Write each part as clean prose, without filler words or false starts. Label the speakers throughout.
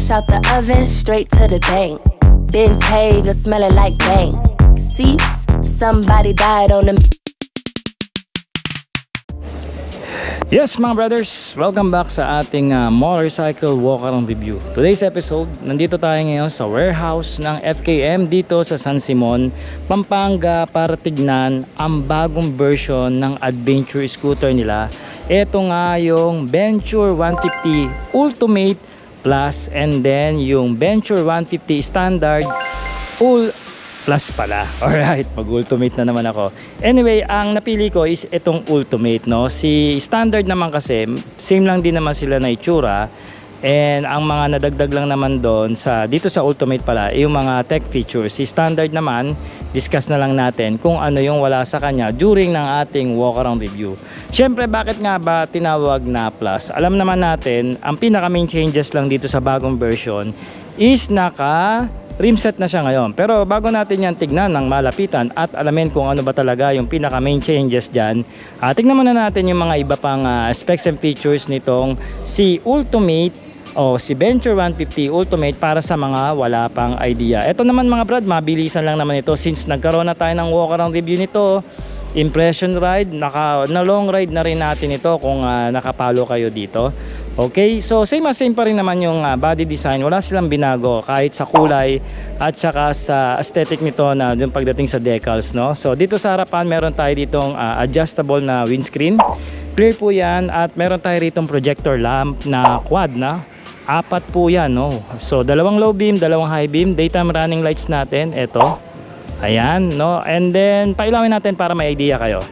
Speaker 1: Fresh out the oven, straight to the bank. Ben's Hager, smelling like bank. Seats, somebody died on them.
Speaker 2: Yes mga brothers, welcome back sa ating motorcycle walk around review. Today's episode, nandito tayo ngayon sa warehouse ng FKM dito sa San Simon, Pampanga para tignan ang bagong version ng adventure scooter nila. Ito nga yung Venture 150 Ultimate Plus and then yung Venture 150 Standard Plus pala. Alright, mag-ultimate na naman ako. Anyway, ang napili ko is itong ultimate, no? Si standard naman kasi, same lang din naman sila na itsura. And ang mga nadagdag lang naman doon dito sa ultimate pala, yung mga tech features. Si standard naman, discuss na lang natin kung ano yung wala sa kanya during ng ating walk around review. Syempre, bakit nga ba tinawag na plus? Alam naman natin, ang pinaka main changes lang dito sa bagong version is rim set na siya ngayon. Pero bago natin yan tignan ng malapitan at alamin kung ano ba talaga yung pinaka main changes dyan, tignan muna natin yung mga iba pang specs and features nitong si Ultimate o si Venture 150 Ultimate para sa mga wala pang idea. Ito naman mga brad, mabilisan lang naman ito since nagkaroon na tayo ng walk around review nito. Impression ride, na long ride na rin natin ito kung nakapalo kayo dito. Okay, so same pa rin naman yung body design. Wala silang binago kahit sa kulay at saka sa aesthetic nito na yung pagdating sa decals, no? So dito sa harapan meron tayo ditong adjustable na windscreen. Clear po yan at meron tayo ditong projector lamp na quad na. 4 po yan, no? So dalawang low beam, dalawang high beam, daytime running lights natin, eto. Ayan, no? And then pailawin natin para may idea kayo.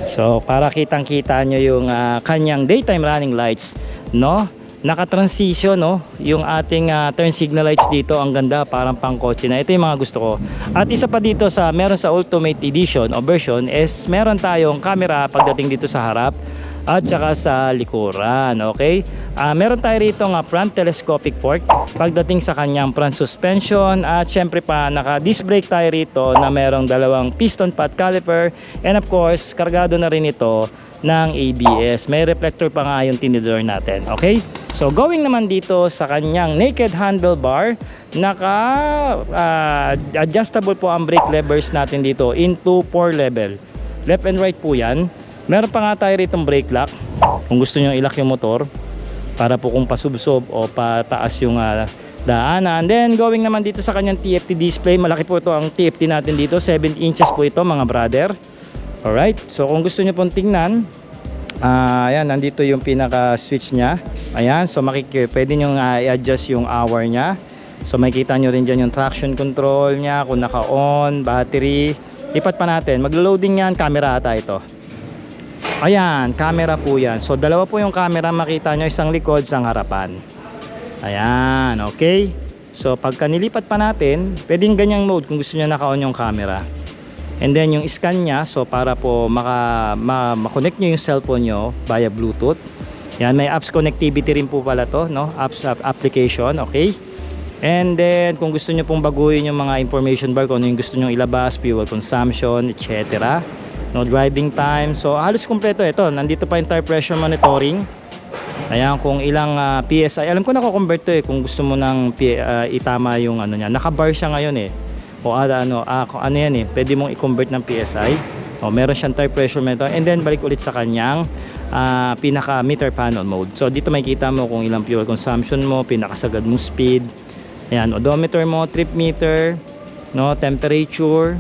Speaker 2: So para kitang-kita nyo yung kanyang daytime running lights, no? Naka-transition, no? Yung ating turn signal lights dito, ang ganda, parang pang-kotse na. Ito yung mga gusto ko. At isa pa dito meron sa Ultimate Edition o version is meron tayong camera pagdating dito sa harap at saka sa likuran, okay? Meron tayo rito front telescopic fork pagdating sa kanyang front suspension at syempre pa naka-disc brake tayo rito na merong dalawang piston pad caliper and of course kargado na rin ito ng ABS. May reflector pa nga yung tinidor natin, okay? So going naman dito sa kanyang naked handlebar, adjustable po ang brake levers natin dito into 4 level. Left and right po yan. Meron pa nga tayo rito brake lock kung gusto nyo ilock yung motor para po kung pasubsob o pataas yung daanan. And then going naman dito sa kanyang TFT display, malaki po ito ang TFT natin dito, 7 inches po ito mga brother. Alright, so kung gusto nyo pong tingnan, ayan, nandito yung pinaka switch nya. Ayan, so pwede nyo i-adjust yung hour nya. So makikita nyo rin dyan yung traction control nya, kung naka on, battery. Lipat pa natin, maglo-loading yan, camera ata ito. Ayan, camera po yan. So dalawa po yung camera, makita nyo, isang likod, isang harapan. Ayan, okay. So pagka nilipat pa natin, pwedeng ganyang mode kung gusto nyo naka-on yung camera. And then yung scan nya, so para po makonect nyo yung cellphone nyo via Bluetooth. Yan, may apps connectivity rin po pala to, no? Apps application, okay. And then kung gusto nyo pong baguhin yung mga information bar, kung ano yung gusto nyo ilabas, fuel consumption, etc. No, driving time. So halos kumpleto ito. Nandito pa yung tire pressure monitoring. Ayan, kung ilang PSI. Alam ko na-convert to kung gusto mo nang itama yung ano niya. Naka-bar siya ngayon O ano yan pwede mong i-convert ng PSI. O meron siyang tire pressure monitor. And then balik ulit sa kanyang pinaka meter panel mode. So dito makikita mo kung ilang fuel consumption mo, pinakasagad mong speed. Ayan, odometer mo, trip meter, no, temperature,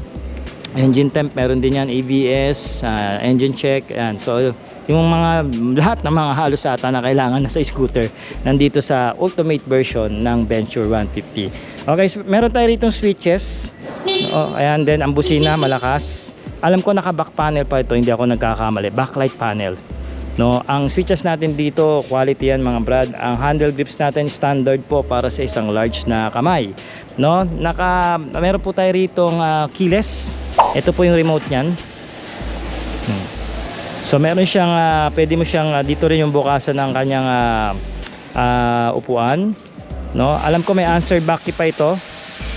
Speaker 2: engine temp, meron din yan, ABS, engine check. Ayan, so yung lahat ng mga halos ata na kailangan na sa scooter nandito sa ultimate version ng Venture 150. Okay, so meron tayo rito switches. Ayan, then ang busina malakas. Alam ko naka back panel pa ito, hindi ako nagkakamali, backlight panel, no. Ang switches natin dito quality yan mga brad. Ang handle grips natin standard po para sa isang large na kamay, no. Meron po tayo ritong keyless. Ito po yung remote niyan. So meron siyang pwede mo siyang dito rin yung bukasan ng kanyang upuan, no. Alam ko may answer back key pa ito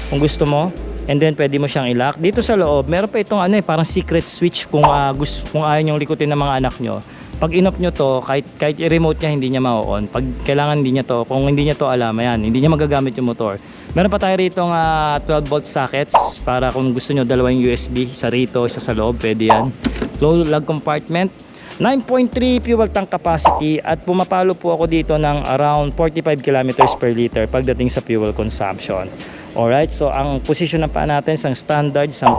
Speaker 2: kung gusto mo. And then pwede mo siyang i-lock. Dito sa loob meron pa itong parang secret switch kung ayaw nyong likutin ng mga anak nyo. pag in-off nyo to, kahit i-remote niya hindi niya ma-on. Pag kailangan hindi niya to, kung hindi niya to alam, ayan, hindi niya magagamit yung motor. Meron pa tayo rito 12 volt sockets para kung gusto nyo dalawang USB, isa rito, isa sa loob, pwede yan. Low lug compartment, 9.3 fuel tank capacity, at pumapalo po ako dito ng around 45 kilometers per liter pagdating sa fuel consumption. Alright, so ang position ng paa natin isang standard, isang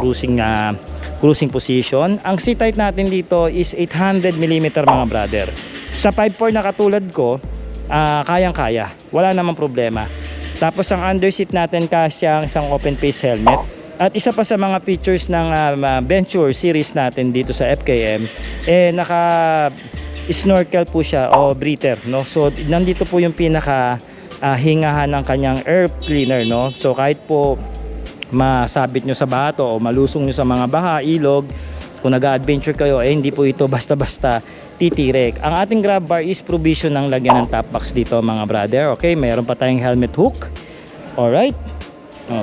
Speaker 2: cruising position. Ang seat height natin dito is 800 mm mga brother. Sa 5.4 na katulad ko, kayang kaya, wala namang problema. Tapos ang underseat natin kasyang isang open face helmet. At isa pa sa mga features ng Venture series natin dito sa FKM, naka snorkel po siya o breather, no? So nandito po yung pinaka hingahan ng kanyang air cleaner, no? So kahit po masabit nyo sa bato o malusong nyo sa mga baha, ilog, kung nag-adventure kayo, hindi po ito basta-basta titirek. Ang ating grab bar is provision ng lagyan ng top box dito mga brother. Okay, mayroon pa tayong helmet hook. Alright.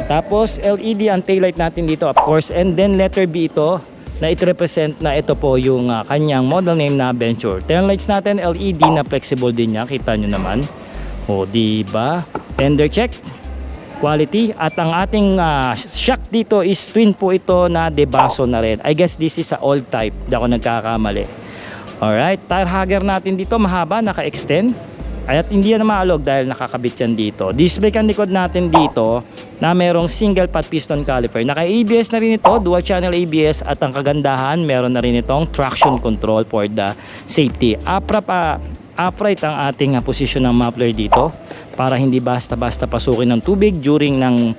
Speaker 2: Tapos LED ang taillight natin dito, of course, and then letter B ito na it represent na ito po yung kanyang model name na Venture. Tail lights natin LED na flexible din niya, kita nyo naman. Diba? Tender check, quality. At ang ating shock dito is twin po ito na debaso na rin. I guess this is a old type, di ako nagkakamali. Alright, tire hugger natin dito mahaba, naka-extend. At hindi yan maalog dahil nakakabit yan dito. Disc brake ang likod natin dito na merong single pot piston caliper. Naka ABS na rin ito, dual channel ABS, at ang kagandahan meron na rin itong traction control for the safety. Upright ang ating position ng muffler dito para hindi basta-basta pasukin ng tubig during ng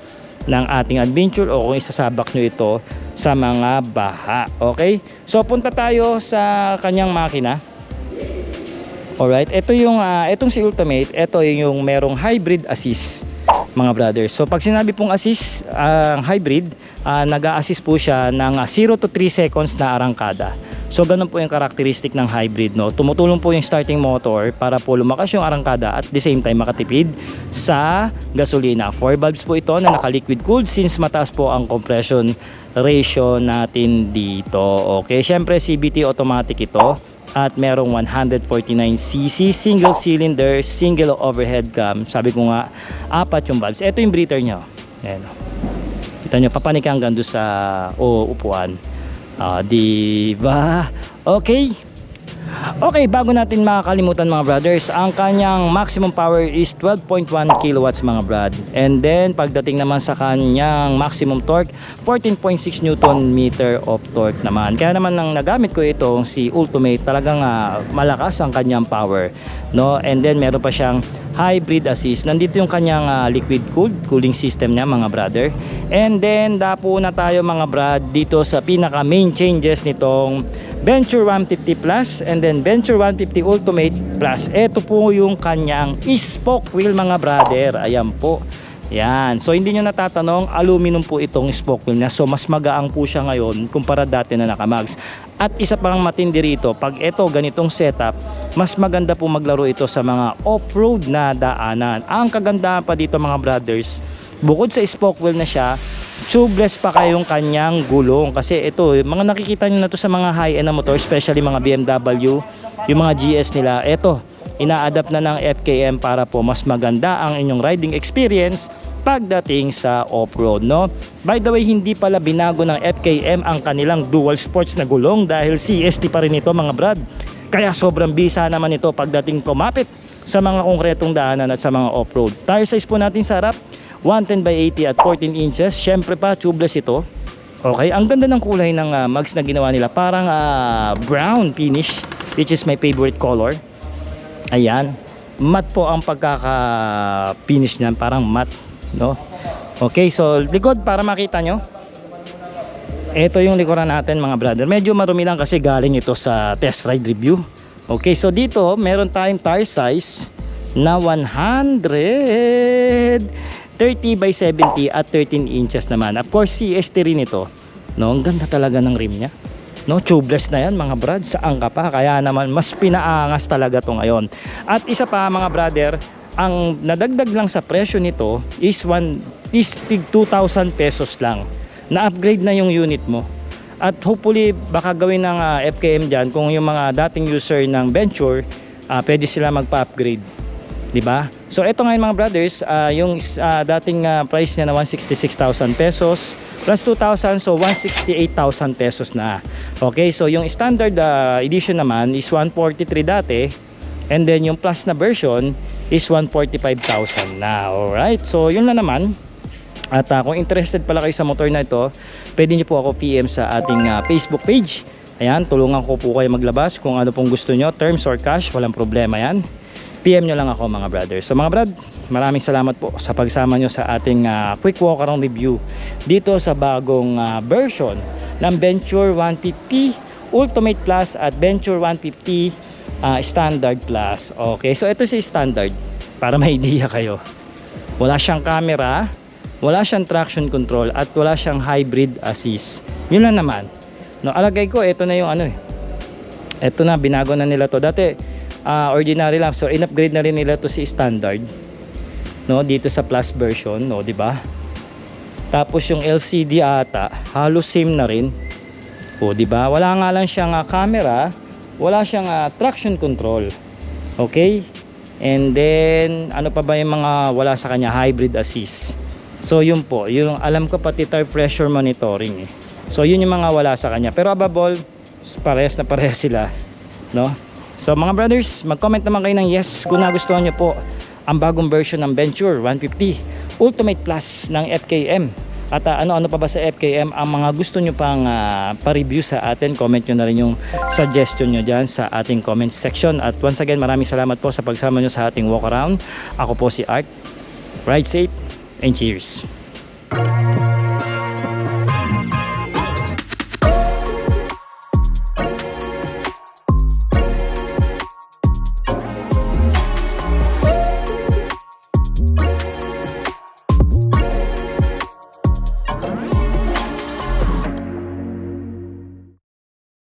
Speaker 2: ating adventure o kung isasabak nyo ito sa mga baha. Okay? So punta tayo sa kanyang makina. Alright, ito yung itong si Ultimate, ito yung merong hybrid assist mga brothers. So pag sinabi pong assist, hybrid, nag-a-assist po siya ng 0 to 3 seconds na arangkada. So ganun po yung karakteristik ng hybrid, no? Tumutulong po yung starting motor para po lumakas yung arangkada at the same time makatipid sa gasolina. 4 valves po ito na naka-liquid cooled since mataas po ang compression ratio natin dito. Okay, syempre CVT automatic ito. At merong 149cc, single cylinder, single overhead cam. Sabi ko nga, 4 yung valves. Ito yung breather nyo. Ayan. Kita nyo, papanik hanggang doon sa upuan. Diba? Okay. Okay, bago natin makakalimutan mga brothers, ang kanyang maximum power is 12.1 kilowatts mga brad. And then pagdating naman sa kanyang maximum torque, 14.6 newton meter of torque naman. Kaya naman nang nagamit ko itong si Ultimate, talagang malakas ang kanyang power, no? And then meron pa siyang hybrid assist. Nandito yung kanyang liquid cooled cooling system niya mga brother. And then dapo na tayo mga brad dito sa pinaka main changes nitong Venture 150 Plus and then Venture 150 Ultimate Plus. Ito po yung kanyang spoke wheel mga brother. Ayan po. Yan. So hindi nyo natatanong, aluminum po itong spoke wheel niya. So mas magaang po siya ngayon kumpara dati na nakamags. At isa pang matindi rito, pag ito ganitong setup, mas maganda po maglaro ito sa mga off-road na daanan. Ang kagandahan pa dito mga brothers, bukod sa spoke wheel na siya, tubeless pa kayong kanyang gulong. Kasi ito, mga nakikita nyo na to sa mga high-end na motor, especially mga BMW, yung mga GS nila, ito, ina-adapt na ng FKM para po mas maganda ang inyong riding experience pagdating sa off-road, no? By the way, hindi pala binago ng FKM ang kanilang dual sports na gulong dahil CST pa rin ito mga brad. Kaya sobrang bisa naman ito pagdating kumapit sa mga konkretong daanan at sa mga off-road. Tire size po natin sa harap, 110 by 80 at 14 inches. Syempre pa, tubeless ito. Okay, ang ganda ng kulay ng mags na ginawa nila. Parang brown finish, which is my favorite color. Ayan, matte po ang pagkaka-finish niyan, parang matte, no? Okay, so likod para makita nyo. Ito yung likuran natin mga brother. Medyo marumi lang kasi galing ito sa test ride review. Okay, so dito meron tayong tire size na 130 by 70 at 13 inches naman. Of course, CST rin ito, no? Ang ganda talaga ng rim niya, no? Tubeless na yan mga brad, saan ka pa? Kaya naman mas pinaangas talaga to ngayon. At isa pa mga brother, ang nadagdag lang sa presyo nito is 2,000 pesos lang. Na-upgrade na yung unit mo. At hopefully baka gawin ng FKM dyan, kung yung mga dating user ng Venture, pwede sila magpa-upgrade, di ba? So ito ngayon mga brothers, yung dating price niya na 166,000 pesos plus 2,000, so 168,000 pesos na. Okay, so yung standard edition naman is 143 dati, and then yung plus na version is 145,000 na. Alright, so yun na naman. At kung interested pala kayo sa motor na ito, pwede nyo po ako PM sa ating Facebook page. Ayan, tulungan ko po kayo maglabas kung ano pong gusto nyo, terms or cash, walang problema yan. PM nyo lang ako mga brothers. So mga brad, maraming salamat po sa pagsama nyo sa ating quick walk around review dito sa bagong version ng Venture 150 Ultimate Plus at Venture 150 Standard Plus. Okay, so ito si Standard para may idea kayo. Wala siyang camera, wala siyang traction control, at wala siyang hybrid assist. Yun lang naman. No, alagay ko, ito na yung ano eh. Ito na, binago na nila to. Dati ordinary lang, so in-upgrade na rin nila to si Standard, no, dito sa Plus version, no, di ba? Tapos yung LCD ata halos same na rin, o di ba? Wala nga lang siyang camera, wala siyang traction control. Okay, and then ano pa ba yung mga wala sa kanya? Hybrid assist. So yun po, yung alam ko pati tire pressure monitoring eh. So yun yung mga wala sa kanya, pero above all parehas na parehas sila, no? So mga brothers, mag-comment naman kayo ng yes kung nagustuhan nyo po ang bagong version ng Venture 150 Ultimate Plus ng FKM. At ano-ano pa ba sa FKM ang mga gusto nyo pang pa-review sa atin. Comment nyo na rin yung suggestion nyo dyan sa ating comment section. At once again, maraming salamat po sa pagsama nyo sa ating walk around. Ako po si Art. Ride safe and cheers.